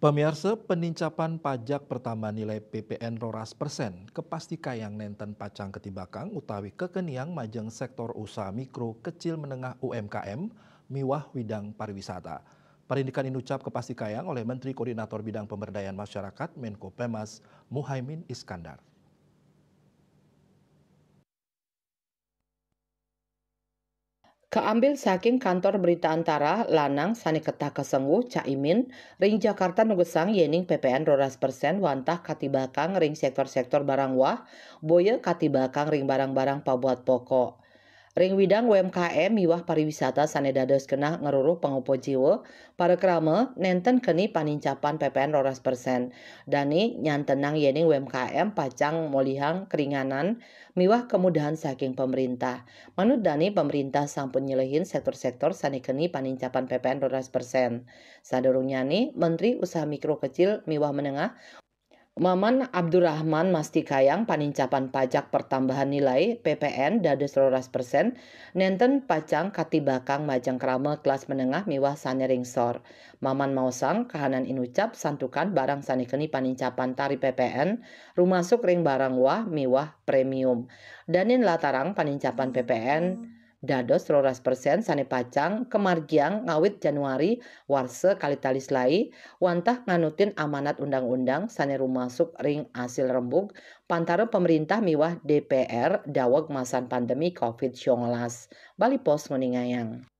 Pemirsa, penincapan pajak pertama nilai PPN roras persen kepastikan nenten pacang ketibakang utawi kekeniang majeng sektor usaha mikro kecil menengah UMKM miwah widang pariwisata. Parindikan inucap kepastikan oleh Menteri Koordinator Bidang Pemberdayaan Masyarakat Menko Pemas Muhaimin Iskandar. Keambil saking kantor berita antara lanang sani ketah kesengguh Caimin ring Jakarta nugesang yening PPN roras persen wantah katibakang ring sektor-sektor barang wah boye katibakang ring barang-barang pabuat pokok. Ring widang UMKM miwah pariwisata sanedados kena ngeruruh pengupo jiwa para krama nenten keni panincapan PPN roras persen. Dani nyantenang yening UMKM pacang molihang keringanan miwah kemudahan saking pemerintah. Manut Dani pemerintah sampun nyelehin sektor-sektor sani keni panincapan PPN roras persen. Sadurungnya nih Menteri Usaha Mikro Kecil miwah menengah Maman Abdurrahman mastikayang panincapan pajak pertambahan nilai PPN dados roras persen nenten pacang katibakang majang krama kelas menengah miwah sane ringsor. Maman mausang kahanan inucap santukan barang sane keni panincapan tarif PPN rumasuk ring barang wah miwah premium. Danin latarang panincapan PPN dados roras persen sane pacang kemargiang ngawit Januari warse kalitalis lai wantah nganutin amanat undang-undang sane rumasuk ring asil rembug pantara pemerintah miwah DPR daweg masan pandemi COVID-19. Bali Pos nguningayang.